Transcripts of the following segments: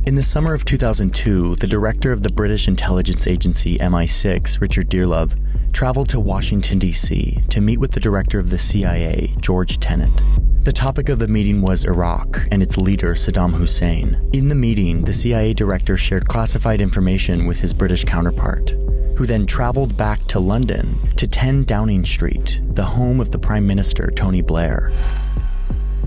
In the summer of 2002, the director of the British intelligence agency MI6, Richard Dearlove, traveled to Washington, D.C. to meet with the director of the CIA, George Tenet. The topic of the meeting was Iraq and its leader, Saddam Hussein. In the meeting, the CIA director shared classified information with his British counterpart, who then traveled back to London to 10 Downing Street, the home of the Prime Minister, Tony Blair.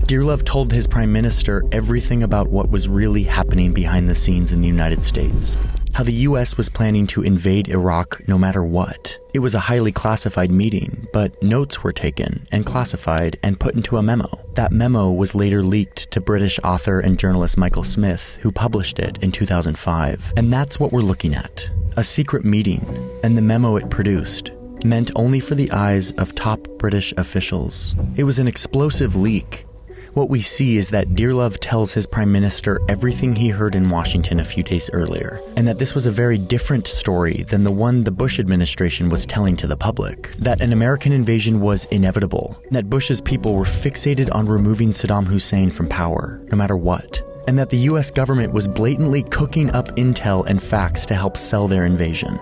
Dearlove told his Prime Minister everything about what was really happening behind the scenes in the United States. How the US was planning to invade Iraq no matter what. It was a highly classified meeting, but notes were taken and classified and put into a memo. That memo was later leaked to British author and journalist Michael Smith, who published it in 2005. And that's what we're looking at. A secret meeting, and the memo it produced, meant only for the eyes of top British officials. It was an explosive leak. What we see is that Dearlove tells his Prime Minister everything he heard in Washington a few days earlier, and that this was a very different story than the one the Bush administration was telling to the public. That an American invasion was inevitable, that Bush's people were fixated on removing Saddam Hussein from power, no matter what, and that the US government was blatantly cooking up intel and facts to help sell their invasion.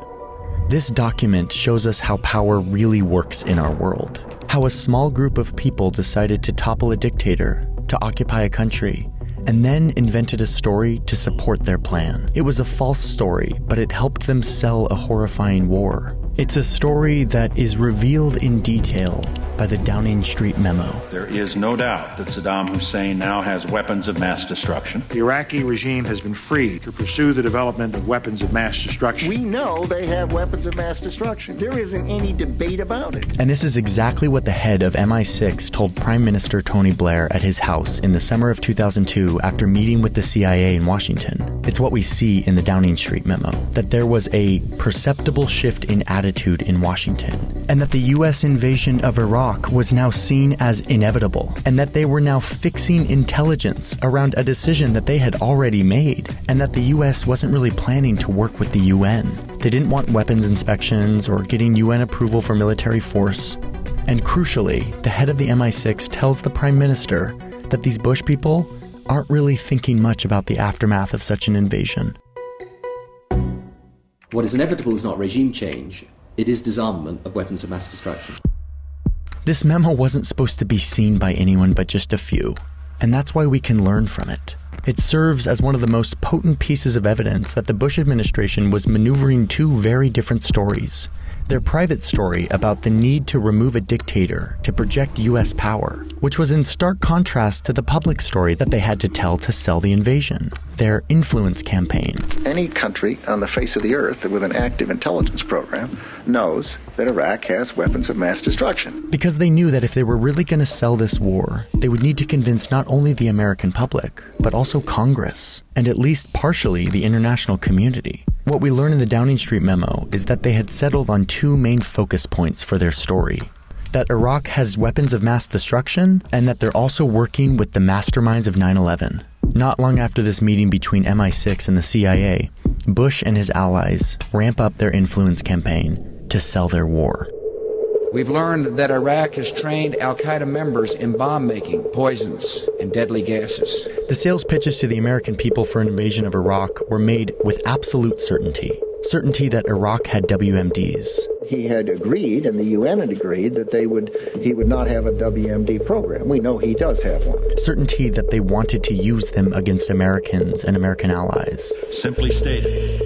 This document shows us how power really works in our world. How a small group of people decided to topple a dictator, to occupy a country, and then invented a story to support their plan. It was a false story, but it helped them sell a horrifying war. It's a story that is revealed in detail by the Downing Street memo. There is no doubt that Saddam Hussein now has weapons of mass destruction. The Iraqi regime has been free to pursue the development of weapons of mass destruction. We know they have weapons of mass destruction. There isn't any debate about it. And this is exactly what the head of MI6 told Prime Minister Tony Blair at his house in the summer of 2002 after meeting with the CIA in Washington. It's what we see in the Downing Street memo, that there was a perceptible shift in attitude in Washington, and that the US invasion of Iraq was now seen as inevitable, and that they were now fixing intelligence around a decision that they had already made, and that the US wasn't really planning to work with the UN. They didn't want weapons inspections or getting UN approval for military force. And crucially, the head of the MI6 tells the Prime Minister that these Bush people aren't really thinking much about the aftermath of such an invasion. What is inevitable is not regime change, it is disarmament of weapons of mass destruction. This memo wasn't supposed to be seen by anyone but just a few, and that's why we can learn from it. It serves as one of the most potent pieces of evidence that the Bush administration was maneuvering two very different stories. Their private story about the need to remove a dictator to project US power, which was in stark contrast to the public story that they had to tell to sell the invasion. Their influence campaign. Any country on the face of the earth with an active intelligence program knows that Iraq has weapons of mass destruction. Because they knew that if they were really going to sell this war, they would need to convince not only the American public, but also Congress, and at least partially the international community. What we learn in the Downing Street memo is that they had settled on two main focus points for their story. That Iraq has weapons of mass destruction, and that they're also working with the masterminds of 9/11. Not long after this meeting between MI6 and the CIA, Bush and his allies ramp up their influence campaign to sell their war. We've learned that Iraq has trained al-Qaeda members in bomb-making, poisons, and deadly gases. The sales pitches to the American people for an invasion of Iraq were made with absolute certainty. Certainty that Iraq had WMDs. He had agreed, and the UN had agreed, that he would not have a WMD program. We know he does have one. Certainty that they wanted to use them against Americans and American allies. Simply stated,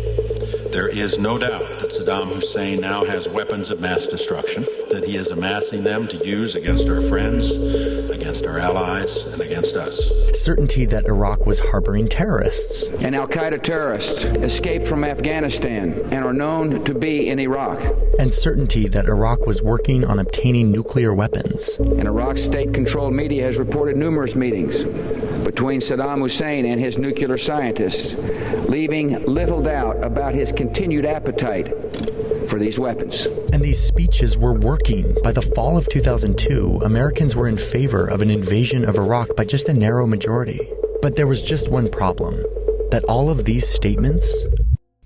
there is no doubt that Saddam Hussein now has weapons of mass destruction, that he is amassing them to use against our friends, against our allies, and against us. Certainty that Iraq was harboring terrorists. An al-Qaeda terrorists escaped from Afghanistan and are known to be in Iraq. And certainty that Iraq was working on obtaining nuclear weapons. And Iraq's state-controlled media has reported numerous meetings between Saddam Hussein and his nuclear scientists, leaving little doubt about his continued appetite for these weapons. And these speeches were working. By the fall of 2002, Americans were in favor of an invasion of Iraq by just a narrow majority. But there was just one problem, that all of these statements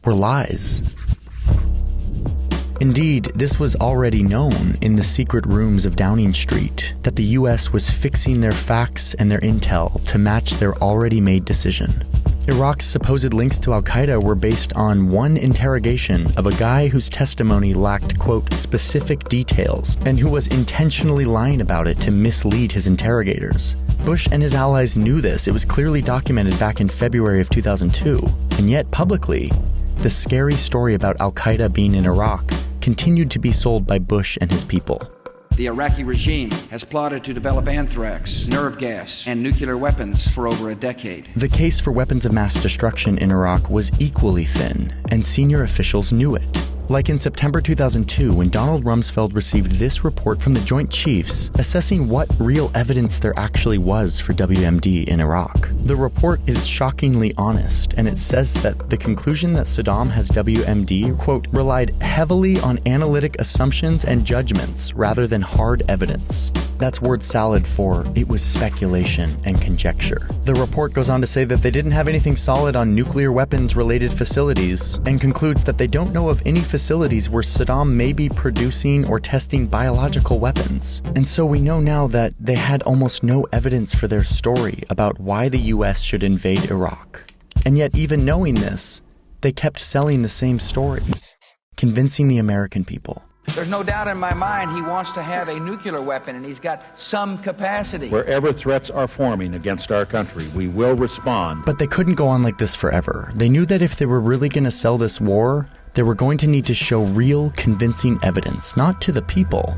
were lies. Indeed, this was already known in the secret rooms of Downing Street, that the US was fixing their facts and their intel to match their already made decision. Iraq's supposed links to al-Qaeda were based on one interrogation of a guy whose testimony lacked, quote, specific details, and who was intentionally lying about it to mislead his interrogators. Bush and his allies knew this. It was clearly documented back in February of 2002. And yet, publicly, the scary story about al-Qaeda being in Iraq continued to be sold by Bush and his people. The Iraqi regime has plotted to develop anthrax, nerve gas, and nuclear weapons for over a decade. The case for weapons of mass destruction in Iraq was equally thin, and senior officials knew it. Like in September 2002, when Donald Rumsfeld received this report from the Joint Chiefs assessing what real evidence there actually was for WMD in Iraq. The report is shockingly honest, and it says that the conclusion that Saddam has WMD, quote, relied heavily on analytic assumptions and judgments rather than hard evidence. That's word salad for it was speculation and conjecture. The report goes on to say that they didn't have anything solid on nuclear weapons-related facilities, and concludes that they don't know of any facilities where Saddam may be producing or testing biological weapons. And so we know now that they had almost no evidence for their story about why the US should invade Iraq. And yet, even knowing this, they kept selling the same story, convincing the American people. There's no doubt in my mind he wants to have a nuclear weapon, and he's got some capacity. Wherever threats are forming against our country, we will respond. But they couldn't go on like this forever. They knew that if they were really going to sell this war, they were going to need to show real, convincing evidence, not to the people,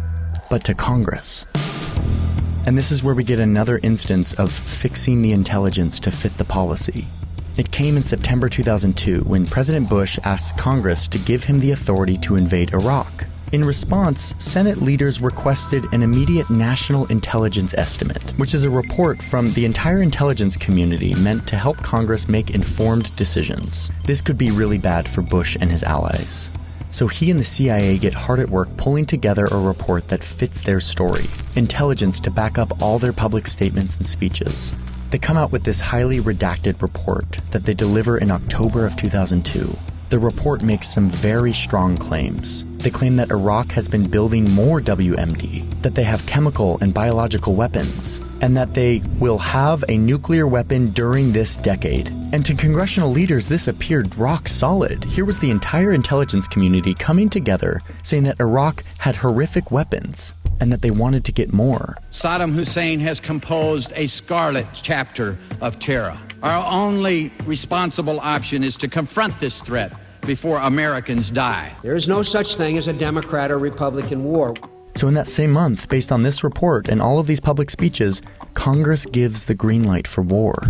but to Congress. And this is where we get another instance of fixing the intelligence to fit the policy. It came in September 2002 when President Bush asked Congress to give him the authority to invade Iraq. In response, Senate leaders requested an immediate national intelligence estimate, which is a report from the entire intelligence community meant to help Congress make informed decisions. This could be really bad for Bush and his allies. So he and the CIA get hard at work pulling together a report that fits their story, intelligence to back up all their public statements and speeches. They come out with this highly redacted report that they deliver in October of 2002. The report makes some very strong claims. They claim that Iraq has been building more WMD, that they have chemical and biological weapons, and that they will have a nuclear weapon during this decade. And to congressional leaders, this appeared rock solid. Here was the entire intelligence community coming together saying that Iraq had horrific weapons and that they wanted to get more. Saddam Hussein has composed a scarlet chapter of terror. Our only responsible option is to confront this threat before Americans die. There is no such thing as a Democrat or Republican war. So in that same month, based on this report and all of these public speeches, Congress gives the green light for war.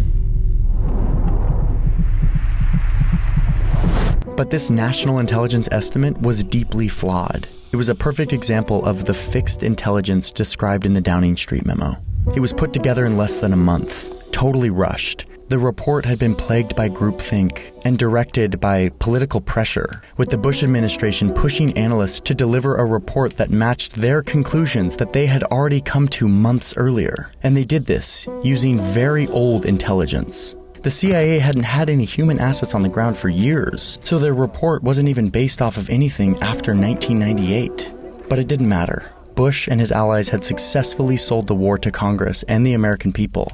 But this national intelligence estimate was deeply flawed. It was a perfect example of the fixed intelligence described in the Downing Street memo. It was put together in less than a month, totally rushed. The report had been plagued by groupthink and directed by political pressure, with the Bush administration pushing analysts to deliver a report that matched their conclusions that they had already come to months earlier. And they did this using very old intelligence. The CIA hadn't had any human assets on the ground for years, so their report wasn't even based off of anything after 1998. But it didn't matter. Bush and his allies had successfully sold the war to Congress and the American people.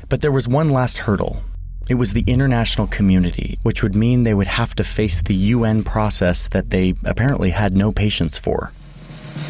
But there was one last hurdle. It was the international community, which would mean they would have to face the UN process that they apparently had no patience for.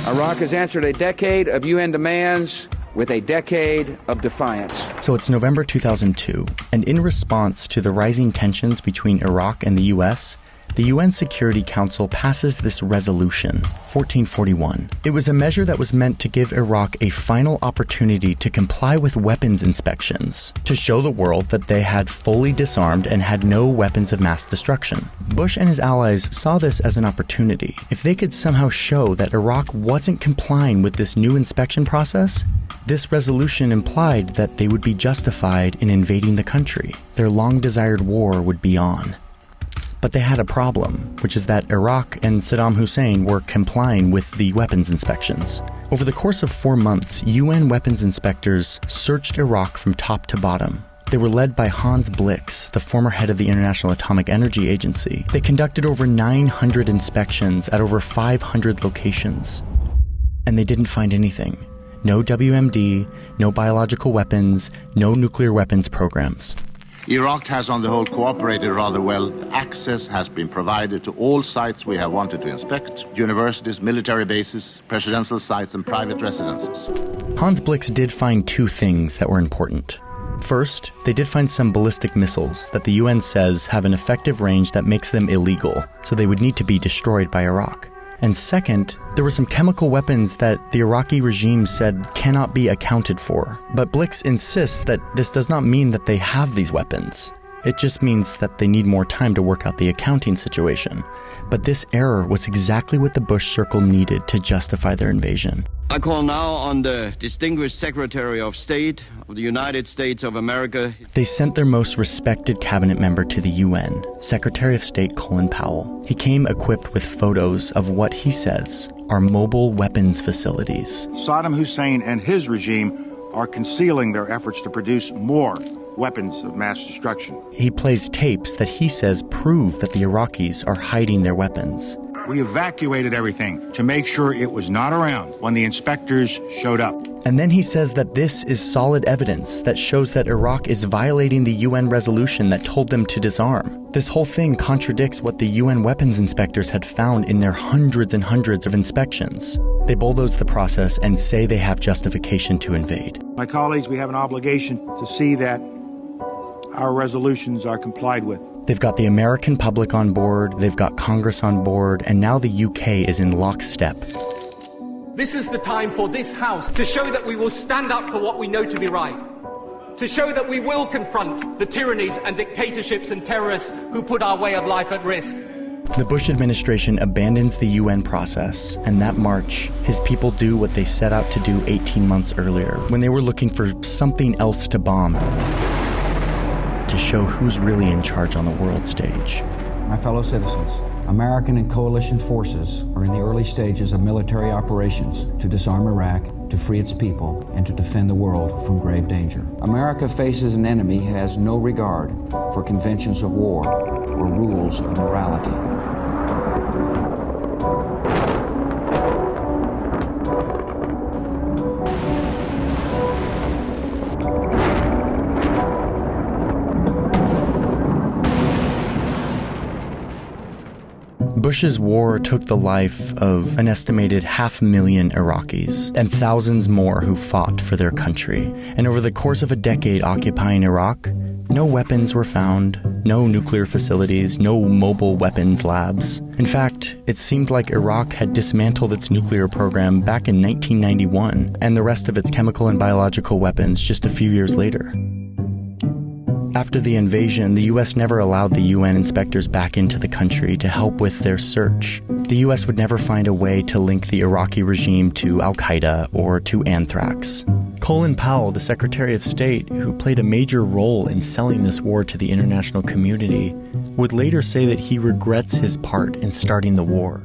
Iraq has answered a decade of UN demands with a decade of defiance. So it's November 2002, and in response to the rising tensions between Iraq and the US, the UN Security Council passes this resolution, 1441. It was a measure that was meant to give Iraq a final opportunity to comply with weapons inspections, to show the world that they had fully disarmed and had no weapons of mass destruction. Bush and his allies saw this as an opportunity. If they could somehow show that Iraq wasn't complying with this new inspection process, this resolution implied that they would be justified in invading the country. Their long-desired war would be on. But they had a problem, which is that Iraq and Saddam Hussein were complying with the weapons inspections. Over the course of 4 months, UN weapons inspectors searched Iraq from top to bottom. They were led by Hans Blix, the former head of the International Atomic Energy Agency. They conducted over 900 inspections at over 500 locations. And they didn't find anything. No WMD, no biological weapons, no nuclear weapons programs. Iraq has on the whole cooperated rather well. Access has been provided to all sites we have wanted to inspect: universities, military bases, presidential sites and private residences. Hans Blix did find two things that were important. First, they did find some ballistic missiles that the UN says have an effective range that makes them illegal, so they would need to be destroyed by Iraq. And second, there were some chemical weapons that the Iraqi regime said cannot be accounted for. But Blix insists that this does not mean that they have these weapons. It just means that they need more time to work out the accounting situation. But this error was exactly what the Bush circle needed to justify their invasion. I call now on the distinguished Secretary of State of the United States of America. They sent their most respected cabinet member to the UN, Secretary of State Colin Powell. He came equipped with photos of what he says are mobile weapons facilities. Saddam Hussein and his regime are concealing their efforts to produce more weapons of mass destruction. He plays tapes that he says prove that the Iraqis are hiding their weapons. We evacuated everything to make sure it was not around when the inspectors showed up. And then he says that this is solid evidence that shows that Iraq is violating the UN resolution that told them to disarm. This whole thing contradicts what the UN weapons inspectors had found in their hundreds and hundreds of inspections. They bulldoze the process and say they have justification to invade. My colleagues, we have an obligation to see that our resolutions are complied with. They've got the American public on board, they've got Congress on board, and now the UK is in lockstep. This is the time for this House to show that we will stand up for what we know to be right, to show that we will confront the tyrannies and dictatorships and terrorists who put our way of life at risk. The Bush administration abandons the UN process, and that March, his people do what they set out to do 18 months earlier, when they were looking for something else to bomb, to show who's really in charge on the world stage. My fellow citizens, American and coalition forces are in the early stages of military operations to disarm Iraq, to free its people, and to defend the world from grave danger. America faces an enemy who has no regard for conventions of war or rules of morality. Bush's war took the life of an estimated 500,000 Iraqis and thousands more who fought for their country. And over the course of a decade occupying Iraq, no weapons were found, no nuclear facilities, no mobile weapons labs. In fact, it seemed like Iraq had dismantled its nuclear program back in 1991 and the rest of its chemical and biological weapons just a few years later. After the invasion, the U.S. never allowed the UN inspectors back into the country to help with their search. The U.S. would never find a way to link the Iraqi regime to al-Qaeda or to anthrax. Colin Powell, the Secretary of State, who played a major role in selling this war to the international community, would later say that he regrets his part in starting the war.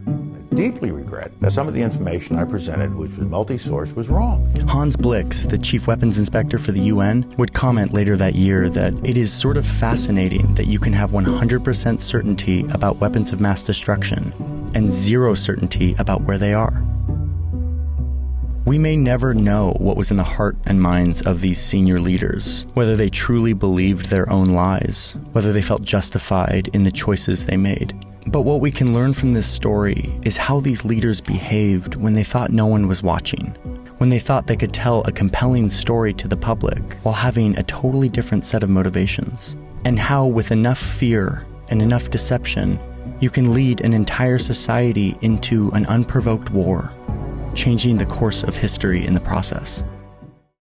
Deeply regret that some of the information I presented, which was multi-source, was wrong. Hans Blix, the chief weapons inspector for the UN, would comment later that year that it is sort of fascinating that you can have 100% certainty about weapons of mass destruction and zero certainty about where they are. We may never know what was in the heart and minds of these senior leaders, whether they truly believed their own lies, whether they felt justified in the choices they made. But what we can learn from this story is how these leaders behaved when they thought no one was watching, when they thought they could tell a compelling story to the public while having a totally different set of motivations, and how with enough fear and enough deception, you can lead an entire society into an unprovoked war, changing the course of history in the process.